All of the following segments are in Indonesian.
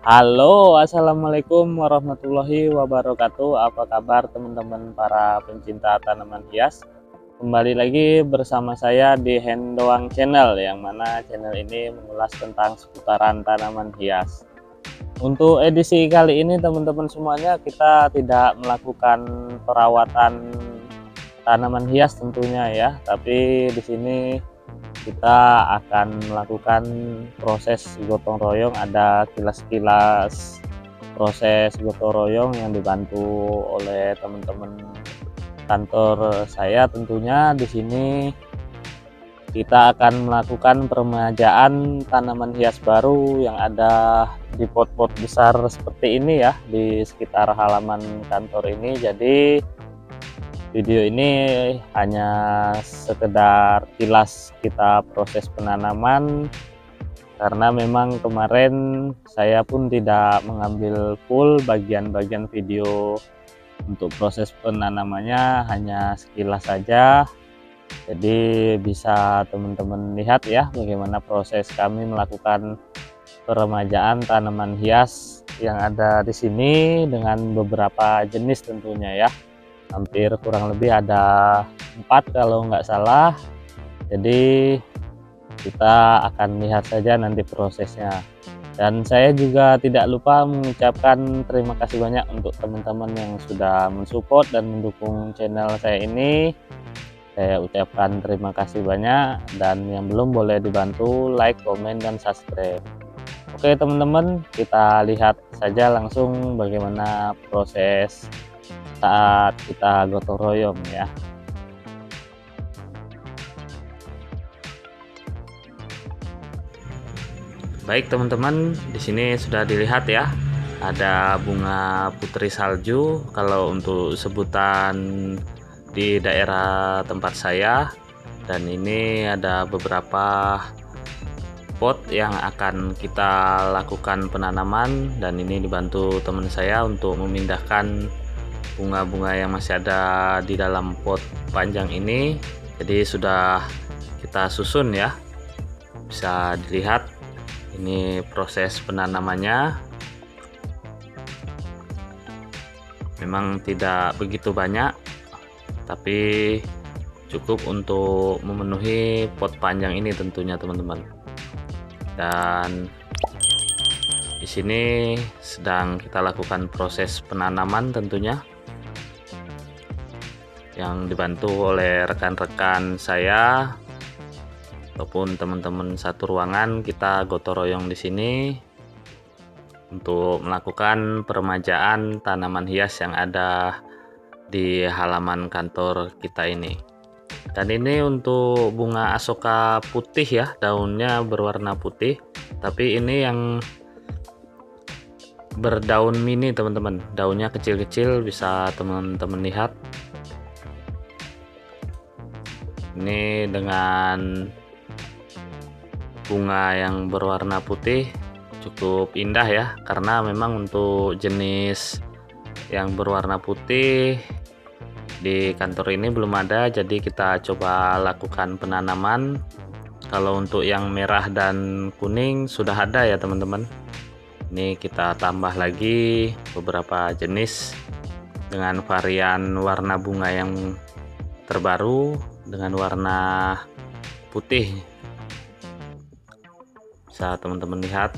Halo, assalamualaikum warahmatullahi wabarakatuh. Apa kabar teman-teman para pencinta tanaman hias? Kembali lagi bersama saya di Hendoang Channel, yang mana channel ini mengulas tentang seputaran tanaman hias. Untuk edisi kali ini teman-teman semuanya, kita tidak melakukan perawatan tanaman hias tentunya ya, tapi di sini kita akan melakukan proses gotong royong. Ada kilas-kilas proses gotong royong yang dibantu oleh teman-teman kantor saya. Tentunya di sini kita akan melakukan peremajaan tanaman hias baru yang ada di pot-pot besar seperti ini ya, di sekitar halaman kantor ini. Jadi video ini hanya sekedar kilas kita proses penanaman, karena memang kemarin saya pun tidak mengambil full bagian-bagian video untuk proses penanamannya, hanya sekilas saja. Jadi bisa teman-teman lihat ya bagaimana proses kami melakukan peremajaan tanaman hias yang ada di sini dengan beberapa jenis tentunya ya. Hampir kurang lebih ada 4 kalau nggak salah. Jadi kita akan lihat saja nanti prosesnya. Dan saya juga tidak lupa mengucapkan terima kasih banyak untuk teman-teman yang sudah mensupport dan mendukung channel saya ini. Saya ucapkan terima kasih banyak, dan yang belum boleh dibantu like, komen, dan subscribe. Oke teman-teman, kita lihat saja langsung bagaimana proses saat kita gotong royong ya. Baik teman-teman, di sini sudah dilihat ya, ada bunga putri salju kalau untuk sebutan di daerah tempat saya. Dan ini ada beberapa pot yang akan kita lakukan penanaman, dan ini dibantu teman saya untuk memindahkan bunga-bunga yang masih ada di dalam pot panjang ini. Jadi sudah kita susun ya, bisa dilihat ini proses penanamannya. Memang tidak begitu banyak, tapi cukup untuk memenuhi pot panjang ini tentunya teman-teman. Dan di sini sedang kita lakukan proses penanaman tentunya, yang dibantu oleh rekan-rekan saya ataupun teman-teman satu ruangan. Kita gotong royong di sini untuk melakukan peremajaan tanaman hias yang ada di halaman kantor kita ini. Dan ini untuk bunga asoka putih ya, daunnya berwarna putih, tapi ini yang berdaun mini teman-teman, daunnya kecil-kecil, bisa teman-teman lihat. Ini dengan bunga yang berwarna putih cukup indah ya, karena memang untuk jenis yang berwarna putih di kantor ini belum ada, jadi kita coba lakukan penanaman. Kalau untuk yang merah dan kuning sudah ada ya teman-teman. Ini kita tambah lagi beberapa jenis dengan varian warna bunga yang terbaru dengan warna putih. Bisa teman-teman lihat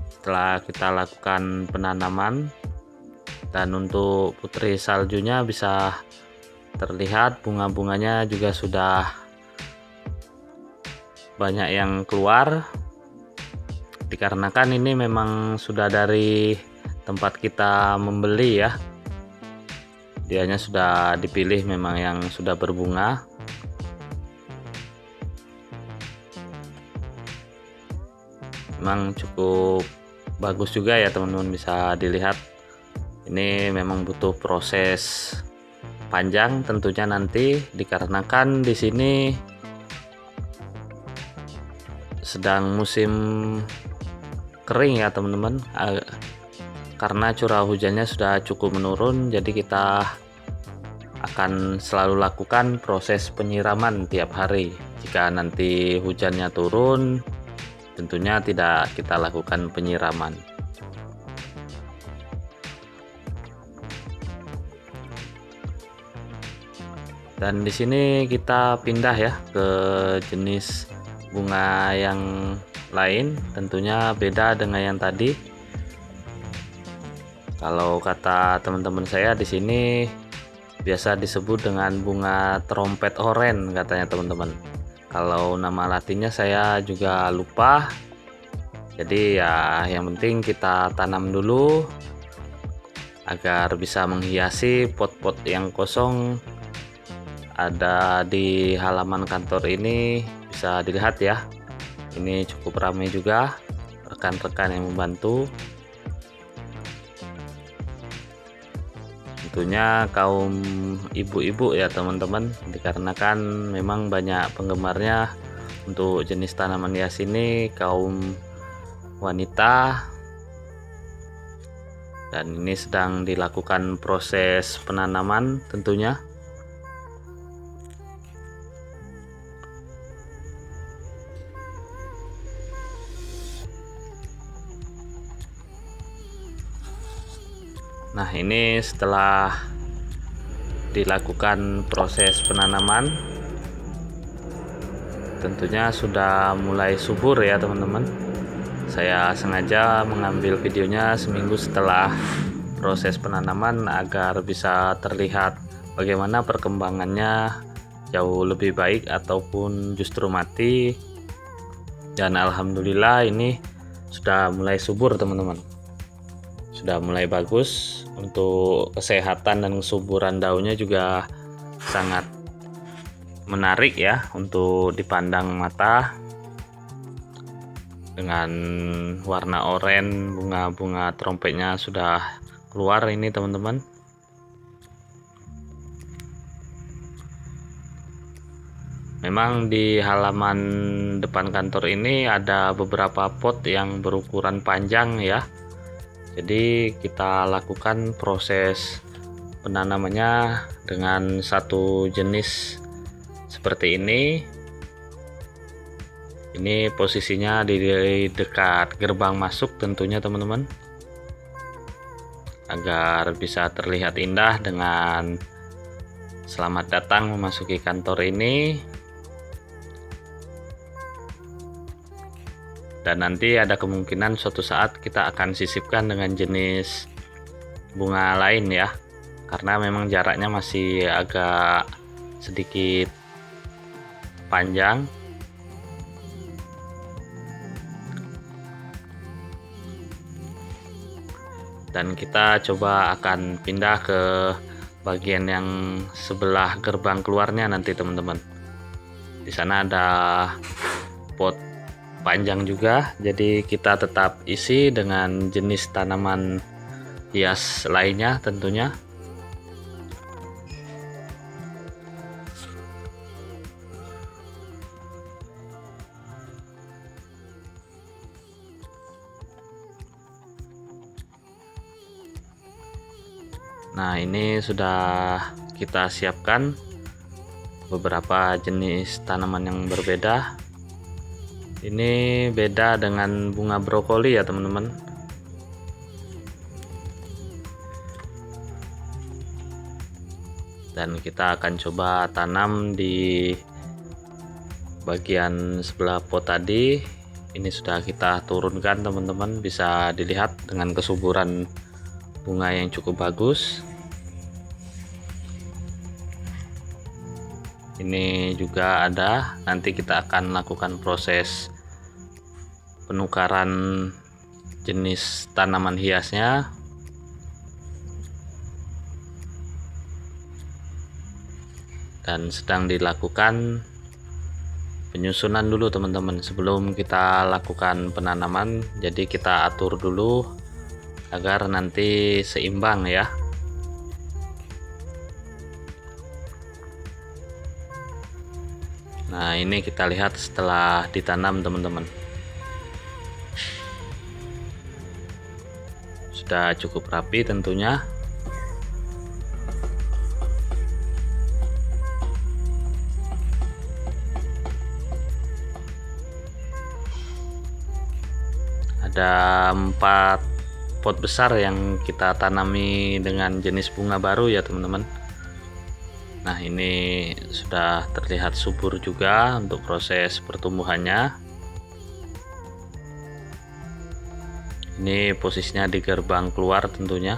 setelah kita lakukan penanaman. Dan untuk putri saljunya bisa terlihat bunga-bunganya juga sudah banyak yang keluar, dikarenakan ini memang sudah dari tempat kita membeli ya, dianya sudah dipilih memang yang sudah berbunga. Memang cukup bagus juga ya teman-teman, bisa dilihat. Ini memang butuh proses panjang tentunya nanti, dikarenakan di sini sedang musim kering ya teman-teman, karena curah hujannya sudah cukup menurun. Jadi kita akan selalu lakukan proses penyiraman tiap hari. Jika nanti hujannya turun, tentunya tidak kita lakukan penyiraman. Dan di sini kita pindah ya ke jenis bunga yang lain, tentunya beda dengan yang tadi. Kalau kata teman-teman saya di sini biasa disebut dengan bunga trompet oren katanya teman-teman. Kalau nama latinnya saya juga lupa. Jadi ya yang penting kita tanam dulu agar bisa menghiasi pot-pot yang kosong ada di halaman kantor ini. Bisa dilihat ya, ini cukup ramai juga rekan-rekan yang membantu, tentunya kaum ibu-ibu ya teman-teman, dikarenakan memang banyak penggemarnya untuk jenis tanaman hias ini kaum wanita. Dan ini sedang dilakukan proses penanaman tentunya. Nah, ini setelah dilakukan proses penanaman, tentunya sudah mulai subur ya teman-teman. Saya sengaja mengambil videonya seminggu setelah proses penanaman agar bisa terlihat bagaimana perkembangannya jauh lebih baik ataupun justru mati. Dan alhamdulillah ini sudah mulai subur teman-teman, sudah mulai bagus. Untuk kesehatan dan kesuburan daunnya juga sangat menarik ya untuk dipandang mata. Dengan warna oranye, bunga-bunga trompetnya sudah keluar ini teman-teman. Memang di halaman depan kantor ini ada beberapa pot yang berukuran panjang ya. Jadi kita lakukan proses penanamannya dengan satu jenis seperti ini. Ini posisinya di dekat gerbang masuk tentunya teman-teman, agar bisa terlihat indah dengan selamat datang memasuki kantor ini. Dan nanti ada kemungkinan suatu saat kita akan sisipkan dengan jenis bunga lain ya, karena memang jaraknya masih agak sedikit panjang. Dan kita coba akan pindah ke bagian yang sebelah gerbang keluarnya nanti teman-teman. Di sana ada pot panjang juga, jadi kita tetap isi dengan jenis tanaman hias lainnya tentunya. Nah, ini sudah kita siapkan beberapa jenis tanaman yang berbeda. Ini beda dengan bunga brokoli ya teman-teman. Dan kita akan coba tanam di bagian sebelah pot tadi. Ini sudah kita turunkan teman-teman, bisa dilihat dengan kesuburan bunga yang cukup bagus. Ini juga ada, nanti kita akan lakukan proses penukaran jenis tanaman hiasnya. Dan sedang dilakukan penyusunan dulu teman-teman sebelum kita lakukan penanaman. Jadi kita atur dulu agar nanti seimbang ya. Nah, ini kita lihat setelah ditanam teman-teman, sudah cukup rapi tentunya. ada 4 pot besar yang kita tanami dengan jenis bunga baru ya teman-teman. Nah, ini sudah terlihat subur juga untuk proses pertumbuhannya. Ini posisinya di gerbang keluar tentunya.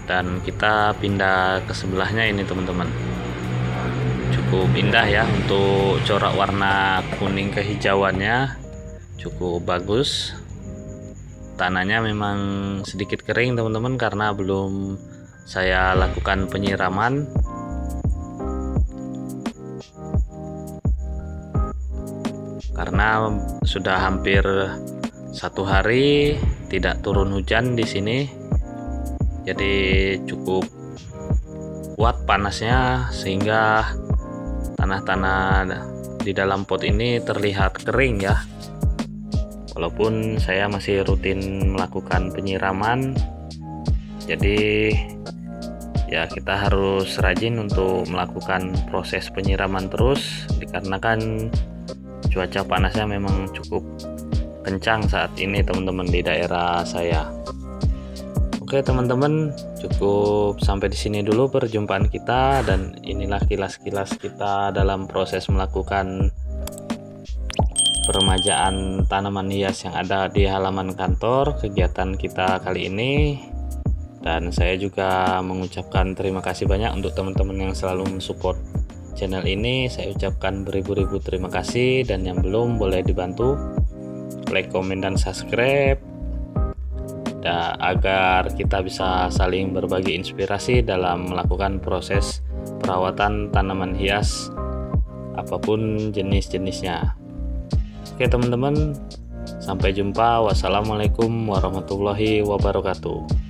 Dan kita pindah ke sebelahnya ini teman-teman. Cukup indah ya untuk corak warna kuning kehijauannya, cukup bagus. Tanahnya memang sedikit kering teman-teman karena belum saya lakukan penyiraman. Karena sudah hampir 1 hari tidak turun hujan di sini. Jadi cukup kuat panasnya sehingga tanah-tanah di dalam pot ini terlihat kering ya. Walaupun saya masih rutin melakukan penyiraman, jadi ya kita harus rajin untuk melakukan proses penyiraman terus dikarenakan cuaca panasnya memang cukup kencang saat ini teman-teman di daerah saya. Oke teman-teman, cukup sampai di sini dulu perjumpaan kita, dan inilah kilas-kilas kita dalam proses melakukan peremajaan tanaman hias yang ada di halaman kantor kegiatan kita kali ini. Dan saya juga mengucapkan terima kasih banyak untuk teman-teman yang selalu mensupport channel ini. Saya ucapkan beribu-ribu terima kasih, dan yang belum boleh dibantu like, komen, dan subscribe agar kita bisa saling berbagi inspirasi dalam melakukan proses perawatan tanaman hias apapun jenis-jenisnya. Oke teman-teman, sampai jumpa. Wassalamualaikum warahmatullahi wabarakatuh.